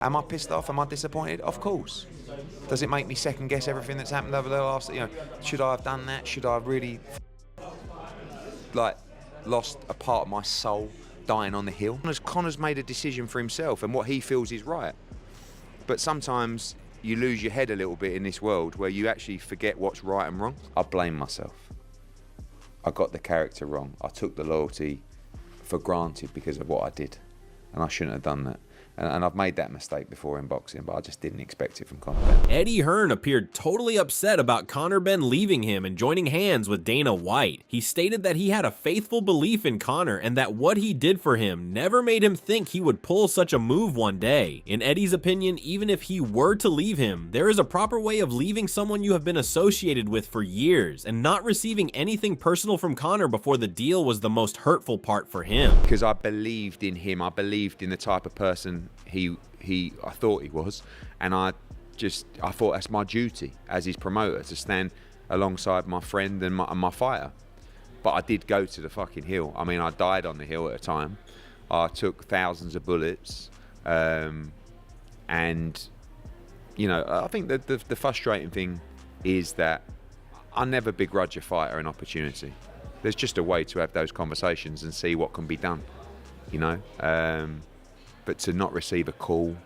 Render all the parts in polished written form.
Am I pissed off? Am I disappointed? Of course. Does it make me second guess everything that's happened over the last, should I have done that? Should I have really, lost a part of my soul dying on the hill? Conor's made a decision for himself and what he feels is right. But sometimes you lose your head a little bit in this world where you actually forget what's right and wrong. I blame myself. I got the character wrong. I took the loyalty for granted because of what I did, and I shouldn't have done that. And I've made that mistake before in boxing, but I just didn't expect it from Conor Benn. Eddie Hearn appeared totally upset about Conor Benn leaving him and joining hands with Dana White. He stated that he had a faithful belief in Conor and that what he did for him never made him think he would pull such a move one day. In Eddie's opinion, even if he were to leave him, there is a proper way of leaving someone you have been associated with for years, and not receiving anything personal from Conor before the deal was the most hurtful part for him. Because I believed in him, I believed in the type of person I thought he was, and I thought that's my duty as his promoter, to stand alongside my friend and my fighter. But I did go to the fucking hill. I mean, I died on the hill at a time. I took thousands of bullets, and I think that the frustrating thing is that I never begrudge a fighter an opportunity. There's just a way to have those conversations and see what can be done, But to not receive a call,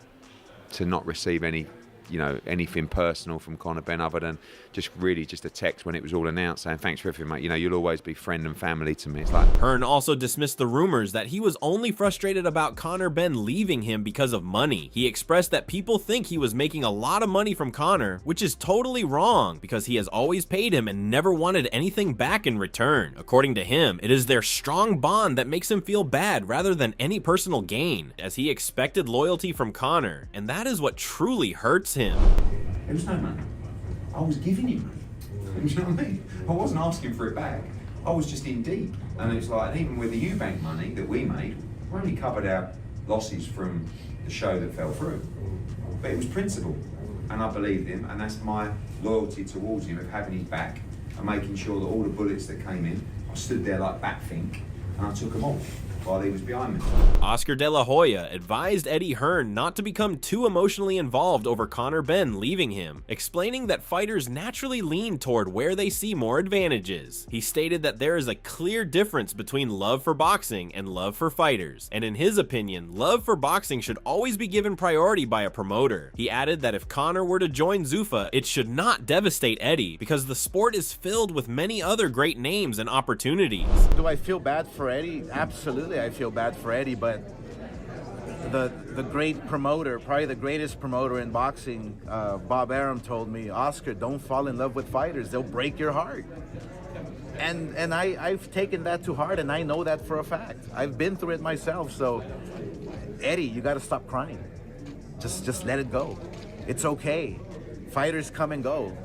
to not receive anything personal from Conor Benn other than just a text when it was all announced saying thanks for everything, mate. You'll always be friend and family to me. It's like Hearn also dismissed the rumors that he was only frustrated about Conor Benn leaving him because of money. He expressed that people think he was making a lot of money from Conor, which is totally wrong because he has always paid him and never wanted anything back in return. According to him, it is their strong bond that makes him feel bad rather than any personal gain, as he expected loyalty from Conor, and that is what truly hurts him. it was no money. I was giving him money. You know what I mean? I wasn't asking for it back. I was just in deep. And it's like, even with the Eubank money that we made, we only covered our losses from the show that fell through. But it was principle. And I believed him, and that's my loyalty towards him, of having his back and making sure that all the bullets that came in, I stood there like Batfink, and I took them all while he was behind me. Oscar De La Hoya advised Eddie Hearn not to become too emotionally involved over Conor Benn leaving him, explaining that fighters naturally lean toward where they see more advantages. He stated that there is a clear difference between love for boxing and love for fighters, and in his opinion, love for boxing should always be given priority by a promoter. He added that if Conor were to join Zuffa, it should not devastate Eddie, because the sport is filled with many other great names and opportunities. Do I feel bad for Eddie? Absolutely. I feel bad for Eddie, but the great promoter, probably the greatest promoter in boxing, Bob Arum, told me, Oscar, don't fall in love with fighters. They'll break your heart. And I've taken that to heart, and I know that for a fact. I've been through it myself. So, Eddie, you got to stop crying. Just let it go. It's okay. Fighters come and go.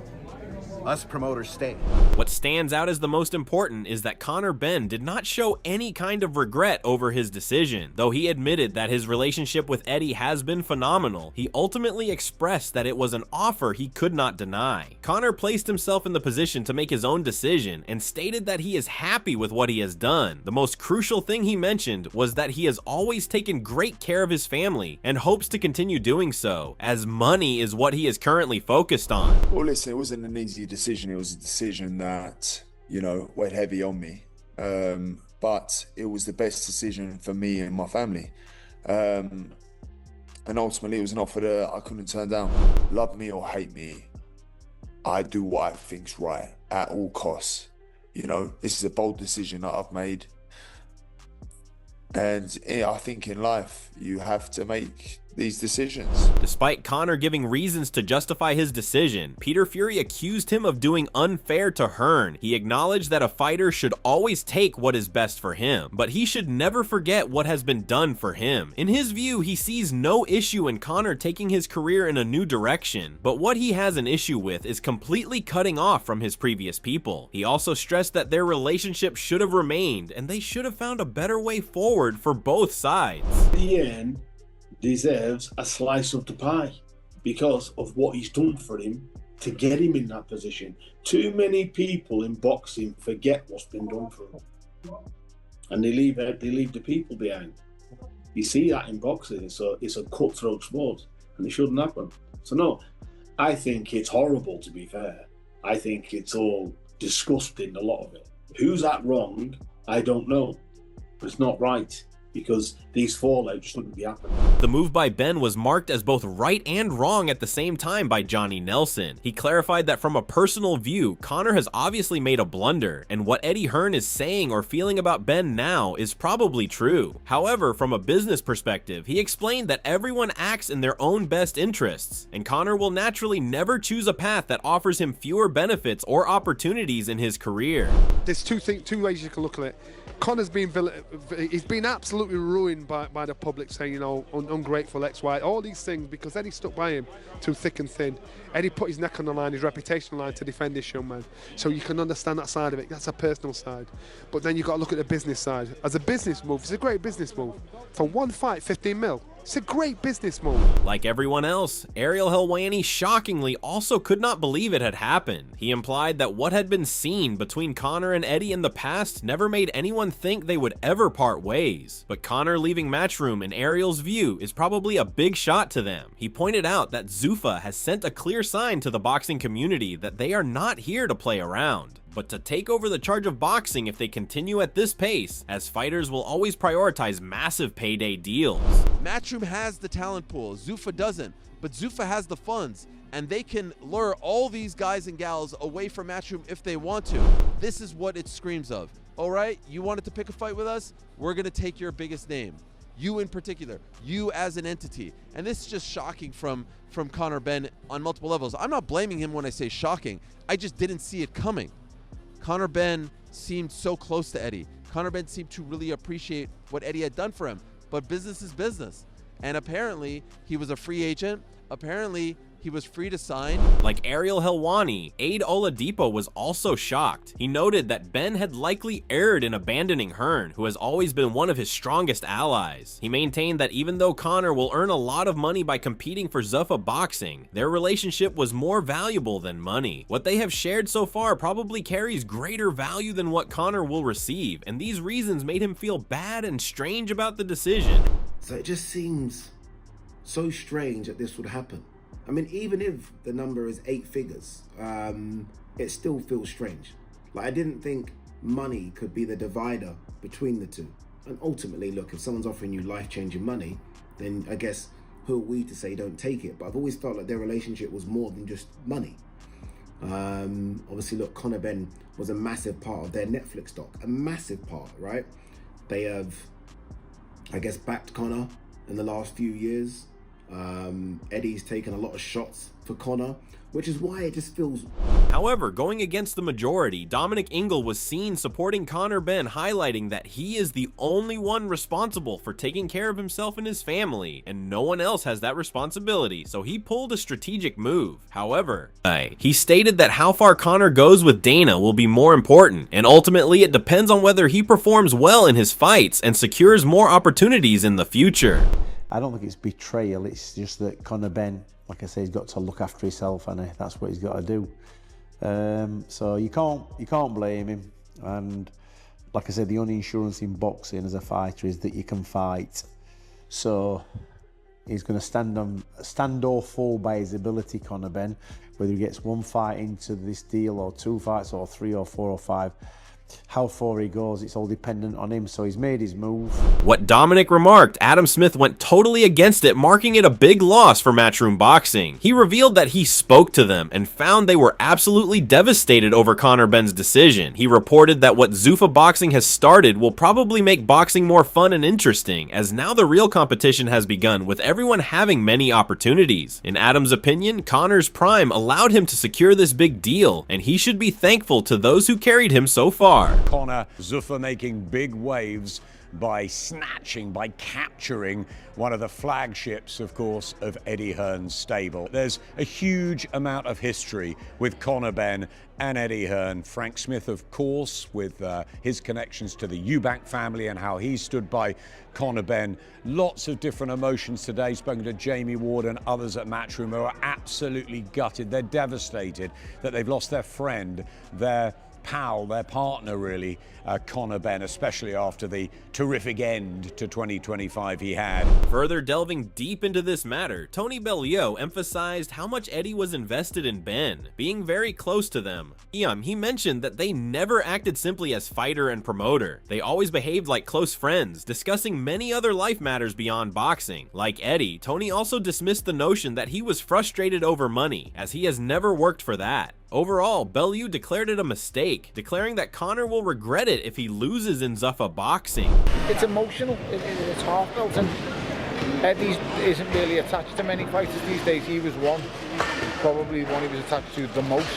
Us promoters stay. What stands out as the most important is that Conor Benn did not show any kind of regret over his decision. Though he admitted that his relationship with Eddie has been phenomenal, he ultimately expressed that it was an offer he could not deny. Conor placed himself in the position to make his own decision and stated that he is happy with what he has done. The most crucial thing he mentioned was that he has always taken great care of his family and hopes to continue doing so, as money is what he is currently focused on. Well, listen, it wasn't an easy decision. It was a decision that, weighed heavy on me. But it was the best decision for me and my family. And ultimately, it was an offer that I couldn't turn down. Love me or hate me, I do what I think's right at all costs. This is a bold decision that I've made. And I think in life, you have to make these decisions. Despite Conor giving reasons to justify his decision, Peter Fury accused him of doing unfair to Hearn. He acknowledged that a fighter should always take what is best for him, but he should never forget what has been done for him. In his view, he sees no issue in Conor taking his career in a new direction, but what he has an issue with is completely cutting off from his previous people. He also stressed that their relationship should have remained, and they should have found a better way forward for both sides. Hearn deserves a slice of the pie because of what he's done for him to get him in that position. Too many people in boxing forget what's been done for them, and they leave the people behind. You see that in boxing. It's a cutthroat sport. and it shouldn't happen. So no, I think it's horrible, to be fair. I think it's all disgusting, a lot of it. Who's that wrong? I don't know. But it's not right, because these fallouts shouldn't be happening. The move by Benn was marked as both right and wrong at the same time by Johnny Nelson. He clarified that from a personal view, Conor has obviously made a blunder, and what Eddie Hearn is saying or feeling about Benn now is probably true. However, from a business perspective, he explained that everyone acts in their own best interests, and Conor will naturally never choose a path that offers him fewer benefits or opportunities in his career. There's two ways you can look at it. Conor's he's been absolutely ruined by the public saying, you know, ungrateful X, Y, all these things, because Eddie stuck by him through thick and thin. Eddie put his neck on the line, his reputation on the line to defend this young man. So you can understand that side of it. That's a personal side. But then you've got to look at the business side. As a business move, it's a great business move. For one fight, 15 mil. It's a great business move. Like everyone else, Ariel Helwani shockingly also could not believe it had happened. He implied that what had been seen between Conor and Eddie in the past never made anyone think they would ever part ways. But Conor leaving Matchroom, in Ariel's view, is probably a big shot to them. He pointed out that Zuffa has sent a clear sign to the boxing community that they are not here to play around, but to take over the charge of boxing if they continue at this pace, as fighters will always prioritize massive payday deals. Matchroom has the talent pool, Zuffa doesn't, but Zuffa has the funds, and they can lure all these guys and gals away from Matchroom if they want to. This is what it screams of. All right, you wanted to pick a fight with us? We're gonna take your biggest name. You in particular, you as an entity. And this is just shocking from Conor Benn on multiple levels. I'm not blaming him when I say shocking. I just didn't see it coming. Conor Benn seemed so close to Eddie. Conor Benn seemed to really appreciate what Eddie had done for him. But business is business. And apparently, he was a free agent. Apparently, he was free to sign. Like Ariel Helwani, Aid Oladipo was also shocked. He noted that Benn had likely erred in abandoning Hearn, who has always been one of his strongest allies. He maintained that even though Conor will earn a lot of money by competing for Zuffa Boxing, their relationship was more valuable than money. What they have shared so far probably carries greater value than what Conor will receive, and these reasons made him feel bad and strange about the decision. So it just seems so strange that this would happen. I mean, even if the number is 8 figures, it still feels strange. Like, I didn't think money could be the divider between the two. And ultimately, look, if someone's offering you life-changing money, then I guess who are we to say don't take it? But I've always felt like their relationship was more than just money. Obviously, look, Conor Benn was a massive part of their Netflix stock, a massive part, right? They have, I guess, backed Conor in the last few years. Eddie's taken a lot of shots for Conor, which is why it just feels... However, going against the majority, Dominic Ingle was seen supporting Conor Benn, highlighting that he is the only one responsible for taking care of himself and his family, and no one else has that responsibility, so he pulled a strategic move. However, he stated that how far Conor goes with Dana will be more important, and ultimately it depends on whether he performs well in his fights and secures more opportunities in the future. I don't think it's betrayal, it's just that Conor Benn, like I say, he's got to look after himself, and that's what he's got to do. So you can't blame him. And like I said, the only insurance in boxing as a fighter is that you can fight. So he's going to stand or fall by his ability, Conor Benn. Whether he gets 1 fight into this deal, or 2 fights, or 3 or 4 or 5. How far he goes, it's all dependent on him, so he's made his move. What Dominic remarked, Adam Smith went totally against it, marking it a big loss for Matchroom Boxing. He revealed that he spoke to them and found they were absolutely devastated over Conor Benn's decision. He reported that what Zuffa Boxing has started will probably make boxing more fun and interesting, as now the real competition has begun, with everyone having many opportunities. In Adam's opinion, Conor's prime allowed him to secure this big deal, and he should be thankful to those who carried him so far. Conor, Zuffa making big waves by capturing one of the flagships, of course, of Eddie Hearn's stable. There's a huge amount of history with Conor Benn and Eddie Hearn. Frank Smith, of course, with his connections to the Eubank family and how he stood by Conor Benn. Lots of different emotions today. Spoken to Jamie Ward and others at Matchroom who are absolutely gutted. They're devastated that they've lost their friend, their pal, their partner really, Conor Benn, especially after the terrific end to 2025 he had. Further delving deep into this matter, Tony Bellew emphasized how much Eddie was invested in Ben, being very close to them. He mentioned that they never acted simply as fighter and promoter. They always behaved like close friends, discussing many other life matters beyond boxing. Like Eddie, Tony also dismissed the notion that he was frustrated over money, as he has never worked for that. Overall, Bellew declared it a mistake, declaring that Conor will regret it if he loses in Zuffa Boxing. It's emotional, it's heartfelt, and Eddie isn't really attached to many fighters these days. He was probably one he was attached to the most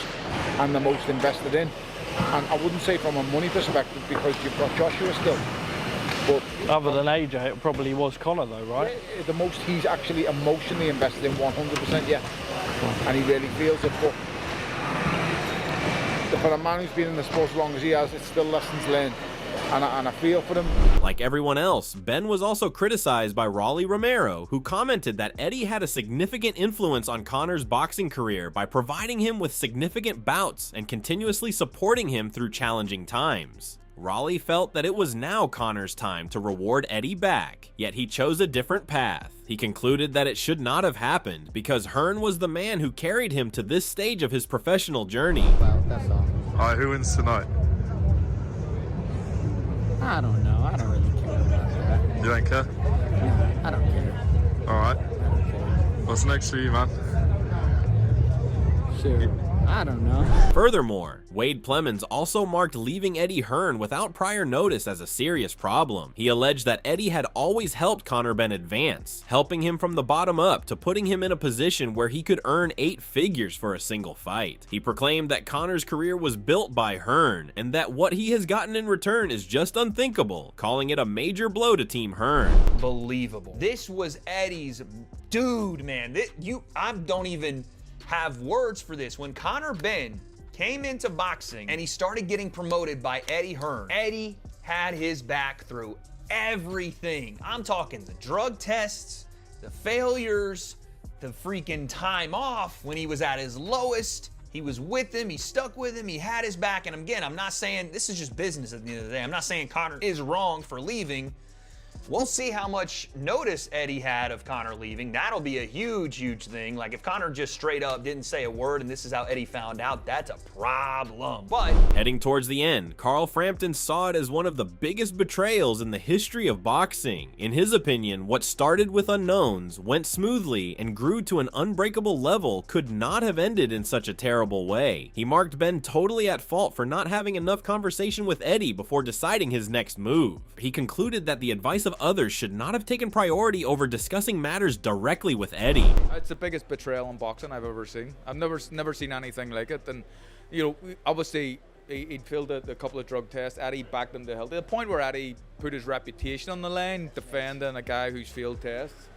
and the most invested in. And I wouldn't say from a money perspective, because you've got Joshua still. But other than AJ, it probably was Conor though, right? The most he's actually emotionally invested in, 100%, yeah. And he really feels it. But for a man who's been in the sport as long as he has, it's still lessons learned. And I feel for him. Like everyone else, Ben was also criticized by Rolly Romero, who commented that Eddie had a significant influence on Conor's boxing career by providing him with significant bouts and continuously supporting him through challenging times. Rolly felt that it was now Conor's time to reward Eddie back, yet he chose a different path. He concluded that it should not have happened because Hearn was the man who carried him to this stage of his professional journey. Well, that's all. Alright, who wins tonight? I don't know. I don't really care about that. You don't care? No, I don't care. Alright. What's next for you, man? Sure. I don't know. Furthermore, Wade Plemons also marked leaving Eddie Hearn without prior notice as a serious problem. He alleged that Eddie had always helped Conor Benn advance, helping him from the bottom up to putting him in a position where he could earn 8 figures for a single fight. He proclaimed that Conor's career was built by Hearn, and that what he has gotten in return is just unthinkable, calling it a major blow to Team Hearn. Believable. This was Eddie's dude, man. I don't even have words for this. When Conor Benn came into boxing and he started getting promoted by Eddie Hearn, Eddie had his back through everything. I'm talking the drug tests, the failures, the freaking time off when he was at his lowest. He was with him, he stuck with him, he had his back. And again, I'm not saying, this is just business at the end of the day. I'm not saying Conor is wrong for leaving. We'll see how much notice Eddie had of Conor leaving. That'll be a huge, huge thing. Like if Conor just straight up didn't say a word and this is how Eddie found out, that's a problem. But heading towards the end, Carl Frampton saw it as one of the biggest betrayals in the history of boxing. In his opinion, what started with unknowns, went smoothly, and grew to an unbreakable level could not have ended in such a terrible way. He marked Ben totally at fault for not having enough conversation with Eddie before deciding his next move. He concluded that the advice of others should not have taken priority over discussing matters directly with Eddie. It's the biggest betrayal in boxing I've ever seen. I've never seen anything like it. And you know, obviously he'd failed a couple of drug tests. Eddie backed him to hell, to the point where Eddie put his reputation on the line defending a guy who's failed tests.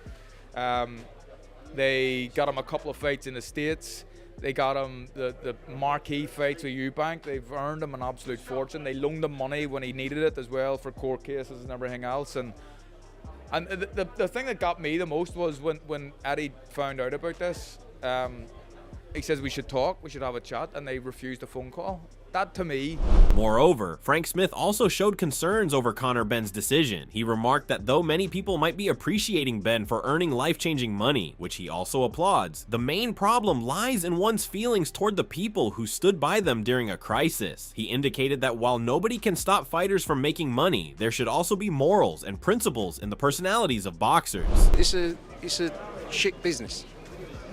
They got him a couple of fights in the States. They got him the marquee fights with Eubank. They've earned him an absolute fortune. They loaned him money when he needed it as well for court cases and everything else. And the thing that got me the most was when Eddie found out about this. He says we should talk, we should have a chat, and they refused a phone call. That to me. Moreover, Frank Smith also showed concerns over Conor Benn's decision. He remarked that though many people might be appreciating Ben for earning life-changing money, which he also applauds, the main problem lies in one's feelings toward the people who stood by them during a crisis. He indicated that while nobody can stop fighters from making money, there should also be morals and principles in the personalities of boxers. It's a chic business,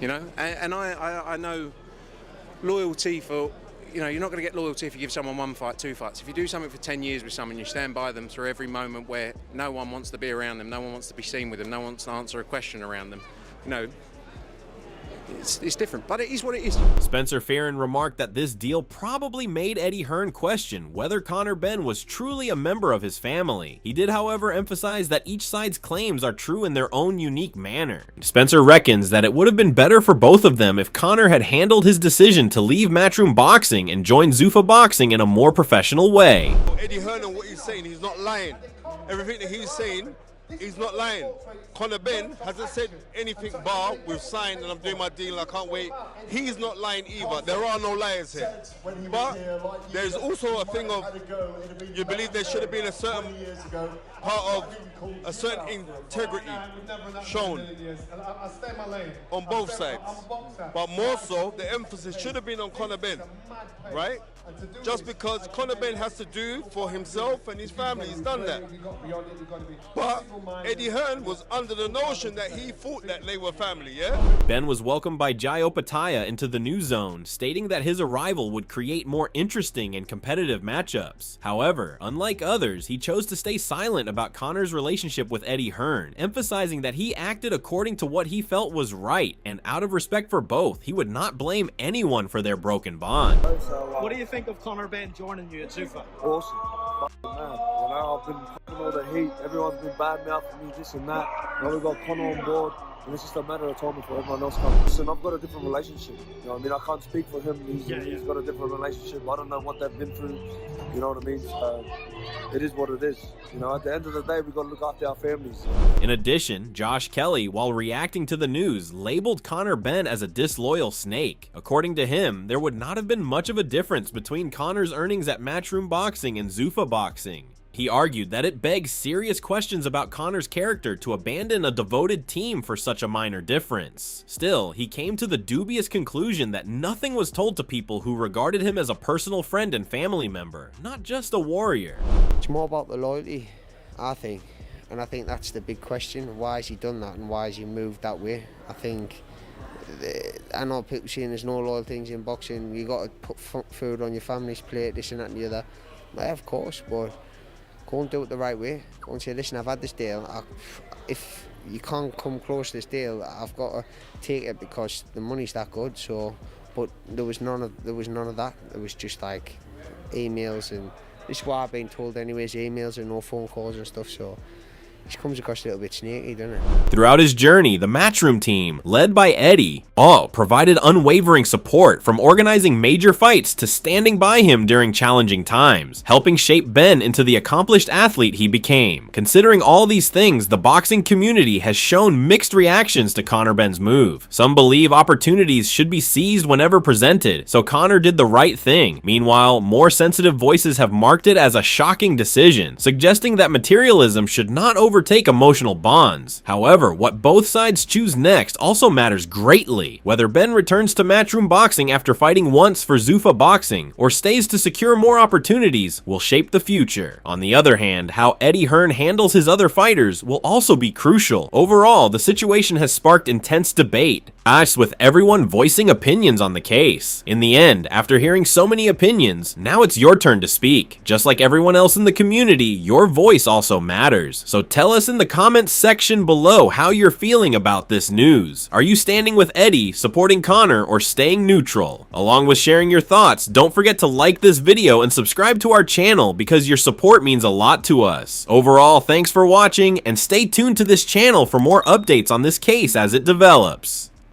you know, and I know loyalty for, you know, you're not going to get loyalty if you give someone 1 fight, 2 fights. If you do something for 10 years with someone, you stand by them through every moment where no one wants to be around them, no one wants to be seen with them, no one wants to answer a question around them. You know, it's different, but it is what it is. Spencer Fearon remarked that this deal probably made Eddie Hearn question whether Conor Benn was truly a member of his family. He did, however, emphasize that each side's claims are true in their own unique manner. Spencer reckons that it would have been better for both of them if Conor had handled his decision to leave Matchroom Boxing and join Zuffa Boxing in a more professional way. Eddie Hearn, what he's saying, he's not lying. Everything that he's saying he's not lying. Conor Benn hasn't said anything bar, we've signed and I'm doing my deal and I can't wait. He's not lying either. There are no liars here. But there's also a thing of, you believe there should have been a certain part of a certain integrity shown on both sides. But more so, the emphasis should have been on Conor Benn, right? Just because Conor Benn has to do for himself and his family, he's done that. But Eddie Hearn was under the notion that he thought that they were family, yeah? Ben was welcomed by Jai Opataya into the new zone, stating that his arrival would create more interesting and competitive matchups. However, unlike others, he chose to stay silent about Conor's relationship with Eddie Hearn, emphasizing that he acted according to what he felt was right, and out of respect for both, he would not blame anyone for their broken bond. What do you think of Conor Benn joining you at Zuffa? Awesome. Man. You know, I've been fucking all the heat. Everyone's been bad mouthing me, this and that. Now we've got Conor on board, and it's just a matter of time before everyone else comes. Listen, I've got a different relationship. You know what I mean? I can't speak for him. He's got a different relationship. I don't know what they've been through. You know what I mean? So it is what it is. You know, at the end of the day, we've got to look after our families. In addition, Josh Kelly, while reacting to the news, labeled Conor Benn as a disloyal snake. According to him, there would not have been much of a difference between Conor's earnings at Matchroom Boxing and Zuffa Boxing. He argued that it begs serious questions about Conor's character to abandon a devoted team for such a minor difference. Still, he came to the dubious conclusion that nothing was told to people who regarded him as a personal friend and family member, not just a warrior. It's more about the loyalty, I think. And I think that's the big question. Why has he done that and why has he moved that way? I think, I know people saying there's no loyal things in boxing. You got to put food on your family's plate, this and that and the other. Yeah, of course, but go and do it the right way. Go and say, listen, I've had this deal. If you can't come close to this deal, I've got to take it because the money's that good. So, but there was none of that. It was just like emails, and this is what I've been told anyways, emails and no phone calls and stuff. So it comes across a little bit sneaky, doesn't it? Throughout his journey, the Matchroom team, led by Eddie, provided unwavering support, from organizing major fights to standing by him during challenging times, helping shape Ben into the accomplished athlete he became. Considering all these things, the boxing community has shown mixed reactions to Conor Benn's move. Some believe opportunities should be seized whenever presented, so Conor did the right thing. Meanwhile, more sensitive voices have marked it as a shocking decision, suggesting that materialism should not overtake emotional bonds. However, what both sides choose next also matters greatly. Whether Ben returns to Matchroom Boxing after fighting once for Zuffa Boxing, or stays to secure more opportunities, will shape the future. On the other hand, how Eddie Hearn handles his other fighters will also be crucial. Overall, the situation has sparked intense debate, with everyone voicing opinions on the case. In the end, after hearing so many opinions, now it's your turn to speak. Just like everyone else in the community, your voice also matters. So tell us in the comments section below how you're feeling about this news. Are you standing with Eddie, supporting Conor, or staying neutral? Along with sharing your thoughts, don't forget to like this video and subscribe to our channel because your support means a lot to us. Overall, thanks for watching, and stay tuned to this channel for more updates on this case as it develops.